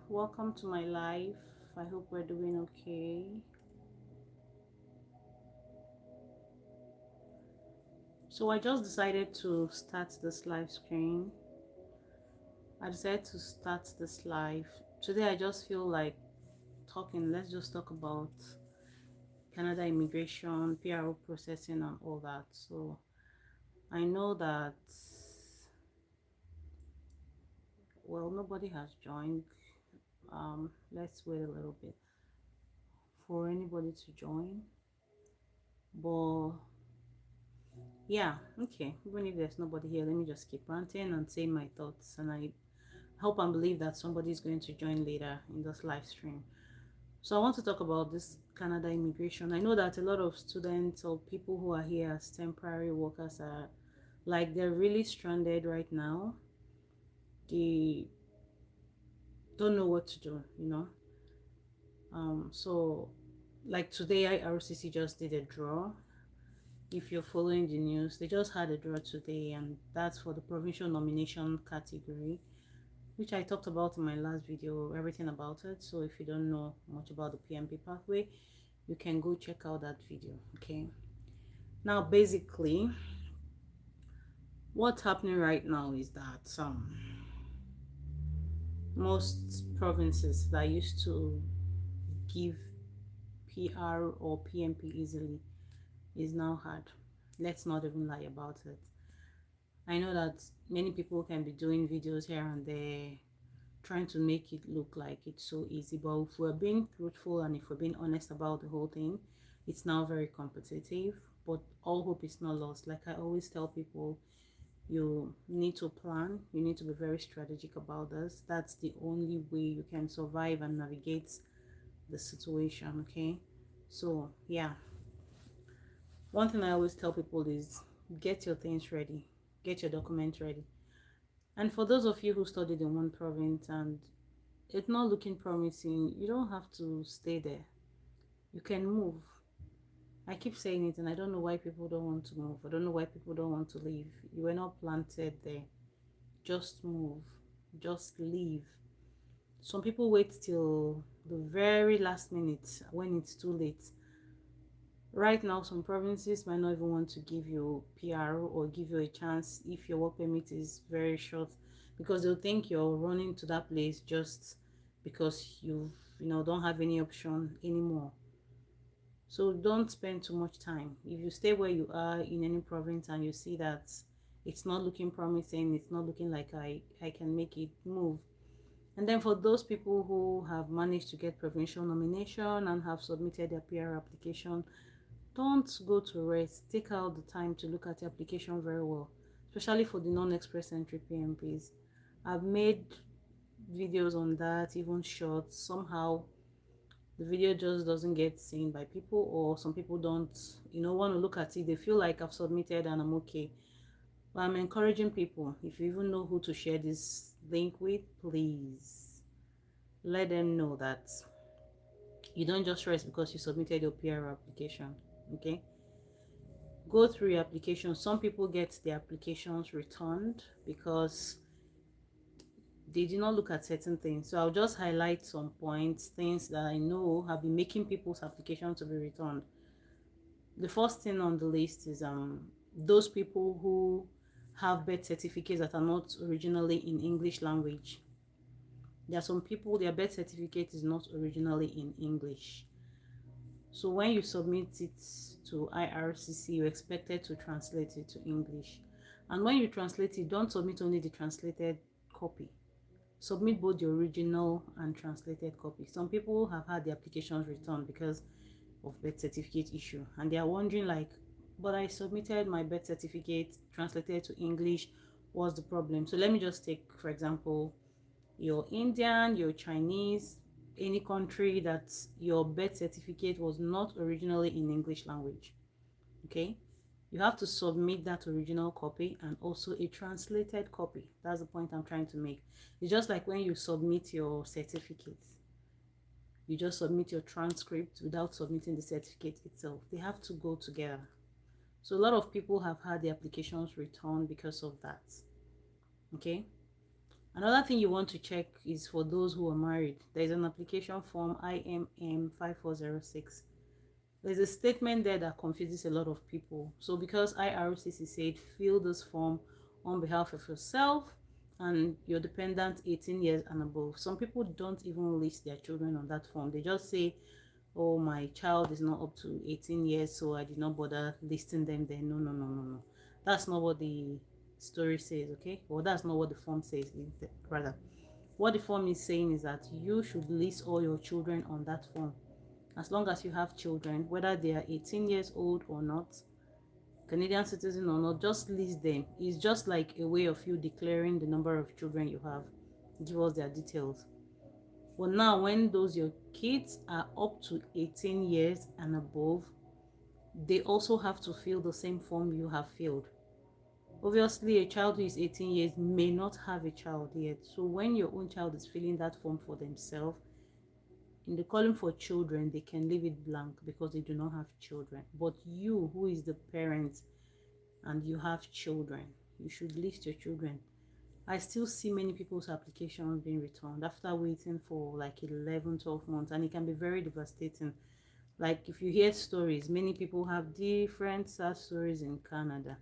Welcome to my life. I hope we're doing okay. So I just decided to start this live stream. I decided to start this live. Today I just feel like talking. Let's just talk about Canada immigration, PRO processing and all that. So I know that nobody has joined. Let's wait a little bit for anybody to join. But yeah, okay. Even if there's nobody here, let me just keep ranting and saying my thoughts. And I hope and believe that somebody is going to join later in this live stream. So I want to talk about this Canada immigration. I know that a lot of students or people who are here as temporary workers are like they're really stranded right now. They don't know what to do. So like today IRCC just did a draw. If you're following the news, they just had a draw today, and that's for the provincial nomination category, which I talked about in my last video, everything about it. So if you don't know much about the PMP pathway, you can go check out that video. Okay. Now, basically, what's happening right now is that most provinces that used to give PR or PMP easily is now hard. Let's not even lie about it. I know that many people can be doing videos here and there trying to make it look like it's so easy, but if we're being truthful and if we're being honest about the whole thing, it's now very competitive, but all hope is not lost. Like I always tell people, you need to plan, you need to be very strategic about this. That's the only way you can survive and navigate the situation. Okay, so yeah, one thing I always tell people is get your things ready, get your documents ready. And for those of you who studied in one province and it's not looking promising, you don't have to stay there. You can move. I keep saying it, and I don't know why people don't want to move. I don't know why people don't want to leave. You were not planted there. Just move. Just leave. Some people wait till the very last minute when it's too late. Right now, some provinces might not even want to give you PR or give you a chance if your work permit is very short, because they'll think you're running to that place just because you don't have any option anymore. So don't spend too much time. If you stay where you are in any province and you see that it's not looking promising, it's not looking like I can make it move. And then for those people who have managed to get provincial nomination and have submitted their PR application, don't go to rest. Take out the time to look at the application very well, especially for the non-express entry PMPs. I've made videos on that, even shorts. Somehow the video just doesn't get seen by people, or some people don't want to look at it. They feel like I've submitted and I'm okay. But I'm encouraging people, if you even know who to share this link with, please let them know that you don't just rest because you submitted your PR application. Okay, go through your application. Some people get their applications returned because they did not look at certain things. So I'll just highlight some points, things that I know have been making people's application to be returned. The first thing on the list is those people who have birth certificates that are not originally in English language. There are some people their birth certificate is not originally in English. So when you submit it to IRCC, you're expected to translate it to English. And when you translate it, don't submit only the translated copy. Submit both the original and translated copy. Some people have had the applications returned because of birth certificate issue, and they are wondering like, but I submitted my birth certificate translated to English. What's the problem? So let me just take, for example, you're Indian, you're Chinese, any country that your birth certificate was not originally in English language. Okay, you have to submit that original copy and also a translated copy. That's the point I'm trying to make. It's just like when you submit your certificates, you just submit your transcript without submitting the certificate itself. They have to go together. So a lot of people have had the applications returned because of that. Okay, Another thing you want to check is for those who are married. There is an application form IMM 5406. There's a statement there that confuses a lot of people. So because IRCC said fill this form on behalf of yourself and your dependent 18 years and above, some people don't even list their children on that form. They just say, oh, my child is not up to 18 years, so I did not bother listing them there. No, no, no, no, no. That's not what the story says, okay? Or that's not what the form says, rather. What the form is saying is that you should list all your children on that form. As long as you have children, whether they are 18 years old or not, Canadian citizen or not, just list them. It's just like a way of you declaring the number of children you have. Give us their details. But now, when those your kids are up to 18 years and above, they also have to fill the same form you have filled. Obviously, a child who is 18 years may not have a child yet. So when your own child is filling that form for themselves, in the column for children, they can leave it blank because they do not have children. But you, who is the parent and you have children, you should list your children. I still see many people's applications being returned after waiting for like 11, 12 months, and it can be very devastating. Like, if you hear stories, many people have different sad stories in Canada.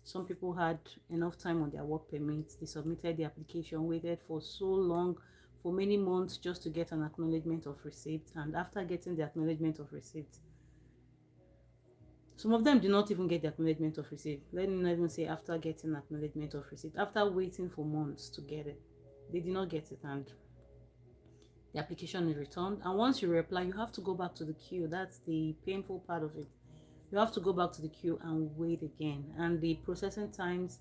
Some people had enough time on their work permits. They submitted the application, waited for so long, for many months, just to get an acknowledgement of receipt. And after getting the acknowledgement of receipt, some of them do not even get the acknowledgement of receipt. Let me not even say after getting acknowledgement of receipt. After waiting for months to get it, they did not get it, and the application is returned. And once you reply, you have to go back to the queue. That's the painful part of it. You have to go back to the queue and wait again. And the processing times,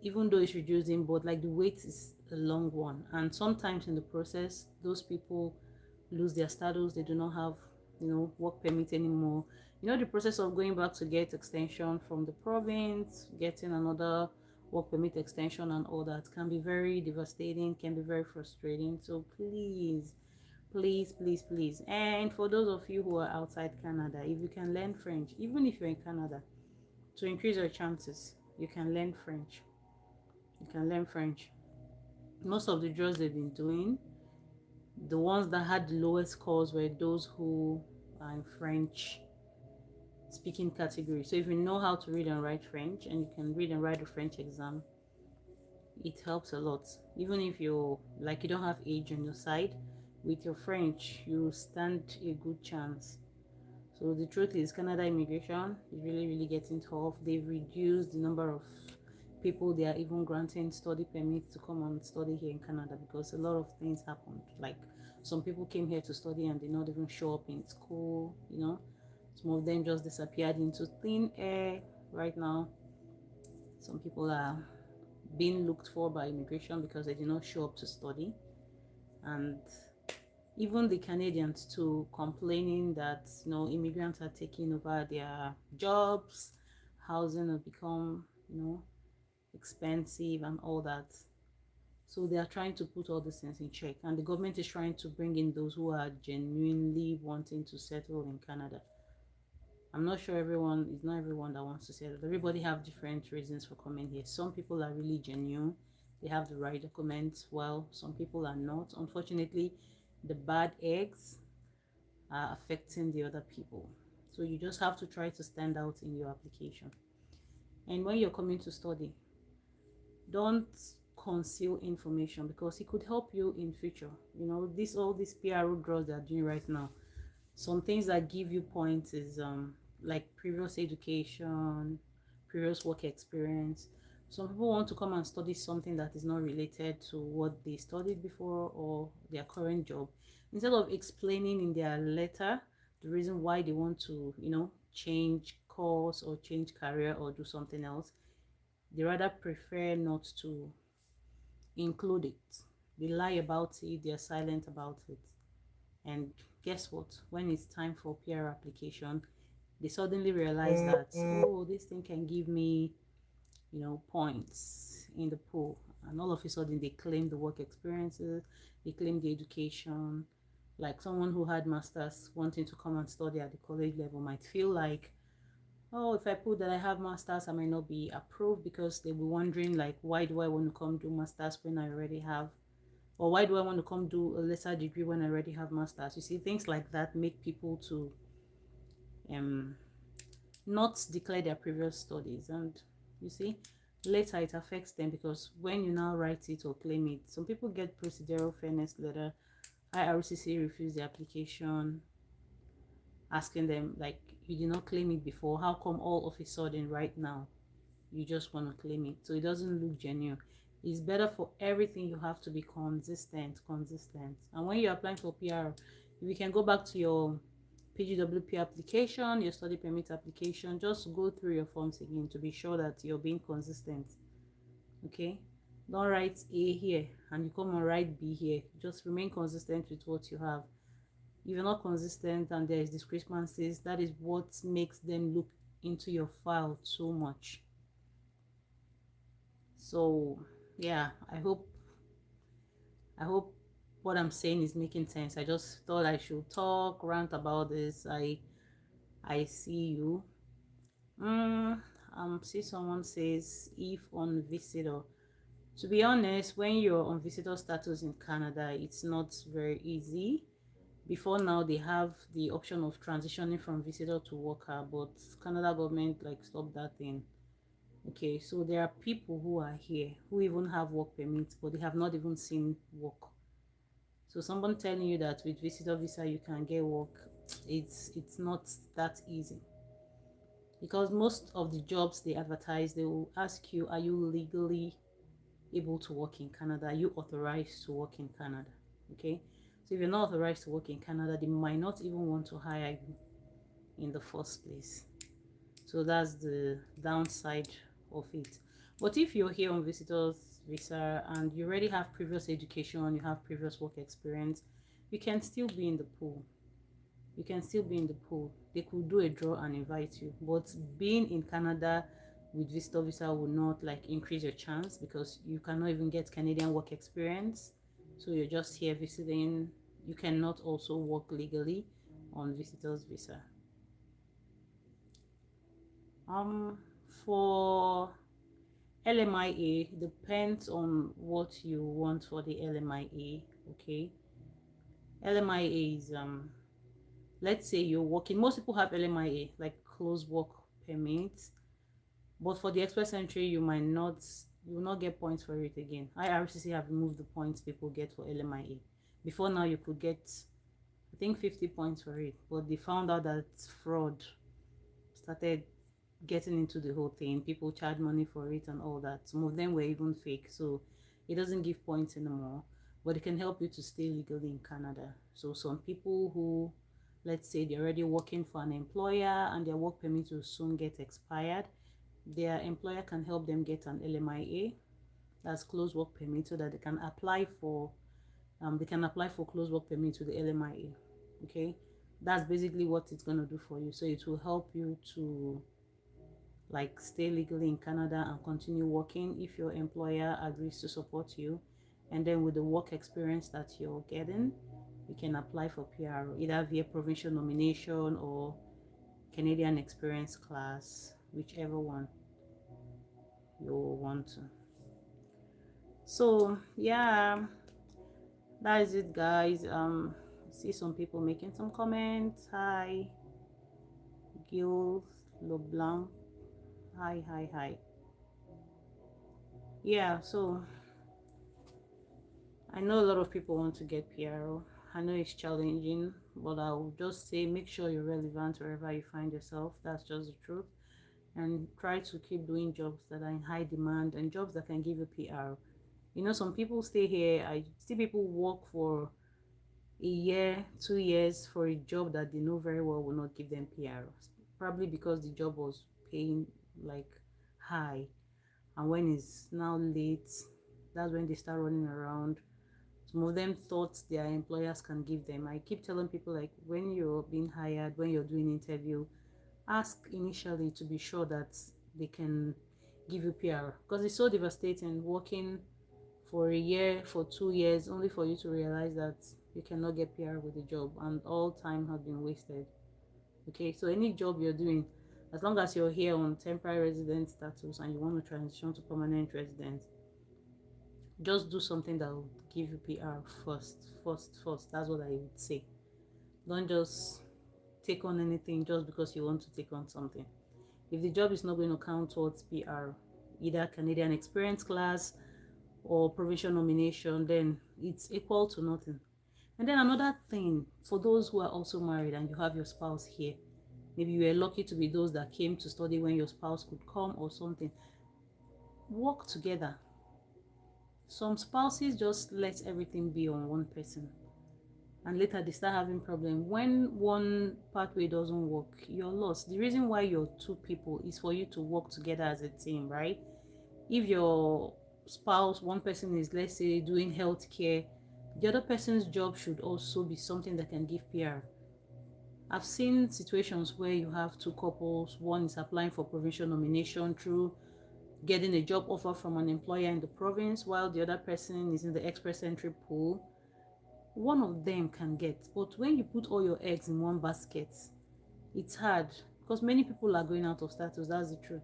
even though it's reducing, but like the wait is a long one. And sometimes in the process, those people lose their status. They do not have, work permit anymore. The process of going back to get extension from the province, getting another work permit extension and all that can be very devastating, can be very frustrating. So please, please, please, please. And for those of you who are outside Canada, if you can learn French, even if you're in Canada, to increase your chances, you can learn French. You can learn French. Most of the jobs they've been doing, the ones that had the lowest scores were those who are in French speaking category. So if you know how to read and write French, and you can read and write a French exam, it helps a lot. Even if you don't have age on your side, with your French you stand a good chance. So the truth is, Canada immigration is really, really getting tough. They've reduced the number of people they are even granting study permits to come and study here in Canada, because a lot of things happened. Like, some people came here to study and did not even show up in school. Some of them just disappeared into thin air. Right now, some people are being looked for by immigration because they did not show up to study. And even the Canadians too, complaining that immigrants are taking over their jobs, housing has become expensive and all that. So they are trying to put all these things in check, and the government is trying to bring in those who are genuinely wanting to settle in Canada. I'm not sure it's not everyone that wants to settle. Everybody have different reasons for coming here. Some people are really genuine, they have the right documents, while some people are not. Unfortunately, the bad eggs are affecting the other people. So you just have to try to stand out in your application. And when you're coming to study, don't conceal information, because it could help you in future. All these PRO draws they are doing right now, some things that give you points is like previous education, previous work experience. Some people want to come and study something that is not related to what they studied before or their current job. Instead of explaining in their letter the reason why they want to change course or change career or do something else, they rather prefer not to include it. They lie about it, they're silent about it. And guess what? When it's time for PR application, they suddenly realize that, oh, this thing can give me points in the pool. And all of a sudden they claim the work experiences, they claim the education. Like, someone who had masters wanting to come and study at the college level might feel like, Oh, if I put that I have masters, I might not be approved because they'll be wondering like, why do I want to come do masters when I already have, or why do I want to come do a lesser degree when I already have masters? You see, things like that make people to um not declare their previous studies, and you see, later it affects them because when you now write it or claim it, some people get procedural fairness letter. IRCC refused the application, asking them like, you did not claim it before, how come all of a sudden right now you just want to claim it? So it doesn't look genuine. It's better for everything you have to be consistent. And when you're applying for PR, you can go back to your PGWP application, your study permit application, just go through your forms again to be sure that you're being consistent. Okay, don't write A here and you come and write B here. Just remain consistent with what you have. If you're not consistent and there is discrepancies, that is what makes them look into your file so much. So yeah, I hope what I'm saying is making sense. I just thought I should rant about this. I see you. See someone says if on visitor. To be honest, when you're on visitor status in Canada, it's not very easy. Before now, they have the option of transitioning from visitor to worker, but Canada government like stopped that thing. Okay, so there are people who are here who even have work permits, but they have not even seen work. So someone telling you that with visitor visa you can get work, it's not that easy. Because most of the jobs they advertise, they will ask you, are you legally able to work in Canada? Are you authorized to work in Canada? Okay, so if you're not authorized to work in Canada, they might not even want to hire you in the first place. So that's the downside of it. But if you're here on visitors visa and you already have previous education, you have previous work experience, you can still be in the pool. You can still be in the pool. They could do a draw and invite you. But being in Canada with visitor visa will not like increase your chance because you cannot even get Canadian work experience. So you're just here visiting. You cannot also work legally on visitors visa. Um, for LMIA depends on what you want for the LMIA. Okay, LMIA is let's say you're working. Most people have LMIA like close work permit, but for the express entry you will not get points for it again. IRCC have removed the points people get for LMIA. Before now you could get I think 50 points for it, but they found out that fraud started getting into the whole thing. People charge money for it and all that. Some of them were even fake, so it doesn't give points anymore, but it can help you to stay legally in Canada. So some people who, let's say they're already working for an employer and their work permit will soon get expired, their employer can help them get an LMIA, that's close work permit, so that they can apply for close work permit to the LMIA. Okay, that's basically what it's going to do for you. So it will help you to like stay legally in Canada and continue working if your employer agrees to support you. And then with the work experience that you're getting, you can apply for PR either via provincial nomination or Canadian experience class, whichever one you want to. So yeah, that is it, guys. See some people making some comments. Hi, Gil Leblanc. Hi. Yeah, so I know a lot of people want to get PRO. I know it's challenging, but I'll just say make sure you're relevant wherever you find yourself. That's just the truth. And try to keep doing jobs that are in high demand and jobs that can give you PR. You know, some people stay here. I see people work for a year, 2 years for a job that they know very well will not give them PR. Probably because the job was paying like high. And when it's now late, that's when they start running around. Some of them thought their employers can give them. I keep telling people like when you're being hired, when you're doing interview, ask initially to be sure that they can give you PR because it's so devastating working for a year, for 2 years, only for you to realize that you cannot get PR with the job and all time has been wasted. Okay, so any job you're doing, As long as you're here on temporary resident status and you want to transition to permanent residence, just do something that will give you PR first. That's what I would say. Don't just take on anything just because you want to take on something. If the job is not going to count towards PR, either Canadian experience class or provincial nomination, then it's equal to nothing. And then another thing, for those who are also married and you have your spouse here, maybe you were lucky to be those that came to study when your spouse could come or something, work together. Some spouses just let everything be on one person, and later they start having problem. When one pathway doesn't work, you're lost. The reason why you're two people is for you to work together as a team, right? If your spouse, one person is, let's say, doing healthcare, the other person's job should also be something that can give PR. I've seen situations where you have two couples, one is applying for provincial nomination through getting a job offer from an employer in the province, while the other person is in the express entry pool. One of them can get, but when you put all your eggs in one basket, it's hard because many people are going out of status. That's the truth.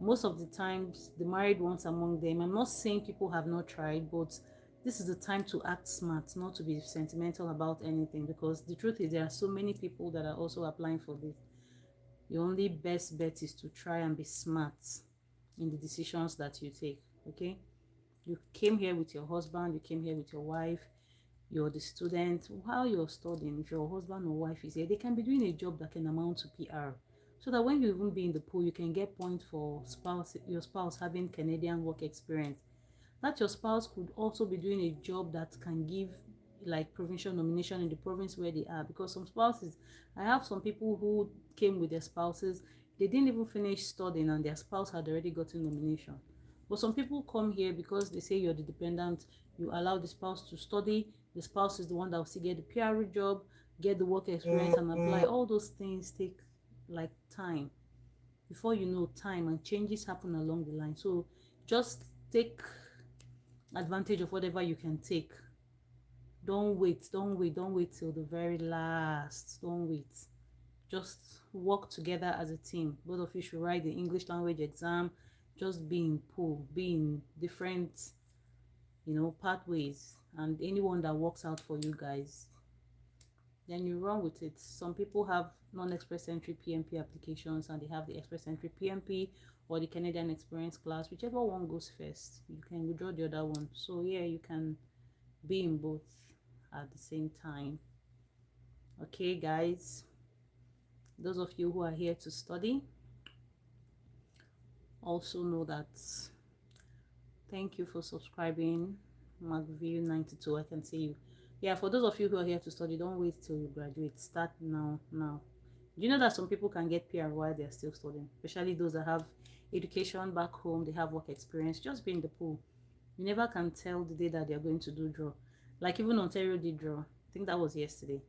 Most of the times, the married ones among them, I'm not saying people have not tried, but this is the time to act smart, not to be sentimental about anything, because the truth is there are so many people that are also applying for this. The only best bet is to try and be smart in the decisions that you take. Okay, you came here with your husband, you came here with your wife, you're the student. While you're studying, if your husband or wife is here, they can be doing a job that can amount to PR, so that when you even be in the pool, you can get points for your spouse having Canadian work experience. That your spouse could also be doing a job that can give like provincial nomination in the province where they are, because some spouses, I have some people who came with their spouses, they didn't even finish studying and their spouse had already gotten nomination. But some people come here because they say you're the dependent, you allow the spouse to study, the spouse is the one that will still get the PR job, get the work experience and apply. All those things take like time. Before you know, time and changes happen along the line. So just take advantage of whatever you can take. Don't wait till the very last. Don't wait. Just work together as a team. Both of you should write the English language exam. Just be in pool, be in different, pathways, and anyone that works out for you guys, then you run with it. Some people have non-express entry PMP applications and they have the express entry PMP or the Canadian experience class. Whichever one goes first, you can withdraw the other one. So yeah, you can be in both at the same time. Okay guys, those of you who are here to study, also know that, thank you for subscribing. MacView92, I can see you. Yeah, for those of you who are here to study, don't wait till you graduate. Start now. Do you know that some people can get PR while they're still studying, especially those that have education back home, they have work experience? Just be in the pool. You never can tell the day that they're going to do draw. Like even Ontario did draw. I think that was yesterday.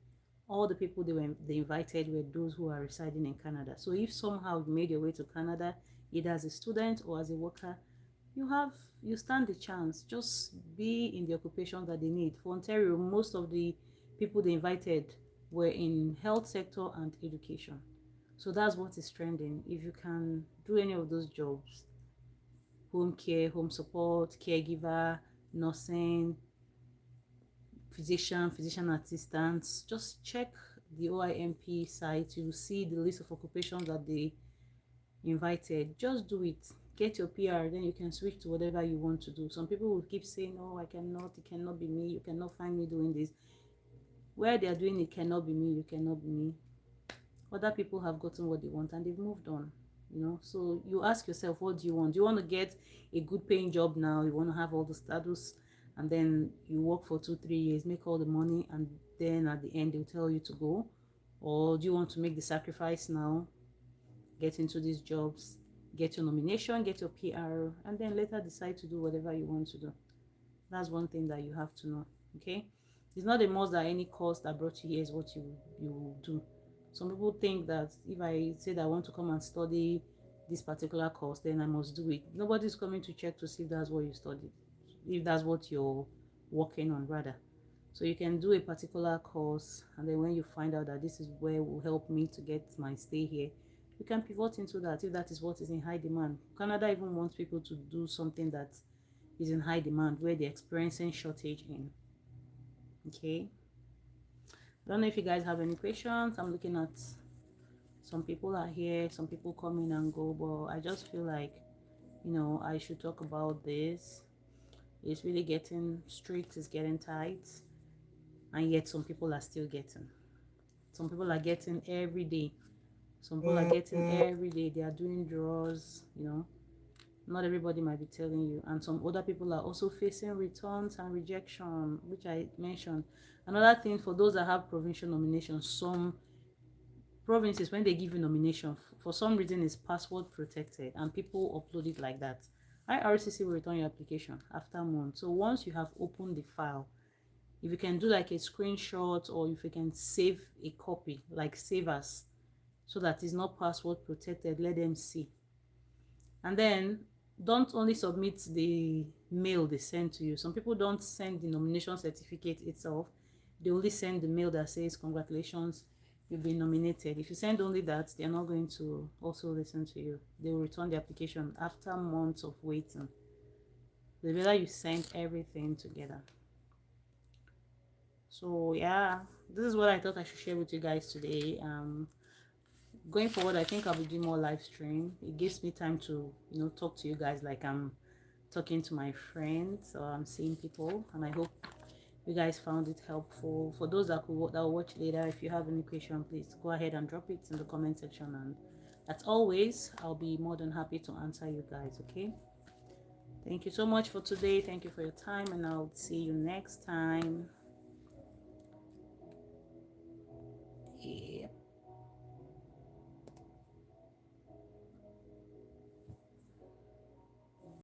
All the people they invited were those who are residing in Canada. So if somehow you made your way to Canada, either as a student or as a worker, you stand the chance. Just be in the occupation that they need. For Ontario, most of the people they invited were in health sector and education. So that's what is trending. If you can do any of those jobs, home care, home support, caregiver, nursing, physician assistants, just check the OIMP site. You will see the list of occupations that they invited. Just do it. Get your PR, then you can switch to whatever you want to do. Some people will keep saying, oh, it cannot be me, you cannot find me doing this. Where they are doing it cannot be me, you cannot be me. Other people have gotten what they want and they've moved on, so you ask yourself, what do you want? Do you want to get a good paying job now? You want to have all the status, and then you work for 2-3 years, make all the money, and then at the end they'll tell you to go? Or do you want to make the sacrifice now, get into these jobs, get your nomination, get your PR, and then later decide to do whatever you want to do? That's one thing that you have to know. Okay, it's not a must that any course that brought you here is what you do. Some people think that if I say that I want to come and study this particular course, then I must do it. Nobody's coming to check to see if that's what you studied, if that's what you're working on rather. So you can do a particular course, and then when you find out that this is where will help me to get my stay here, we can pivot into that if that is what is in high demand. Canada even wants people to do something that is in high demand where they're experiencing shortage in. Okay, I don't know if you guys have any questions. I'm looking at some people are here, some people come in and go, but I just feel like, I should talk about this. It's really getting strict, it's getting tight, and yet some people are still getting. Some people are getting every day. Some people are getting every day. They are doing draws, Not everybody might be telling you. And some other people are also facing returns and rejection, which I mentioned. Another thing, for those that have provincial nominations, some provinces, when they give you nomination, for some reason it's password protected and people upload it like that. IRCC will return your application after months. So once you have opened the file, if you can do like a screenshot, or if you can save a copy, like save as, so that it's not password protected, let them see. And then don't only submit the mail they send to you. Some people don't send the nomination certificate itself. They only send the mail that says congratulations, you've been nominated. If you send only that, they're not going to also listen to you. They will return the application after months of waiting. The better you send everything together. So yeah, this is what I thought I should share with you guys today. Going forward, I think I'll be doing more live stream. It gives me time to talk to you guys like I'm talking to my friends, or I'm seeing people, and I hope you guys found it helpful. For those that will watch later, if you have any question, please go ahead and drop it in the comment section, and as always, I'll be more than happy to answer you guys. Okay, thank you so much for today. Thank you for your time, and I'll see you next time.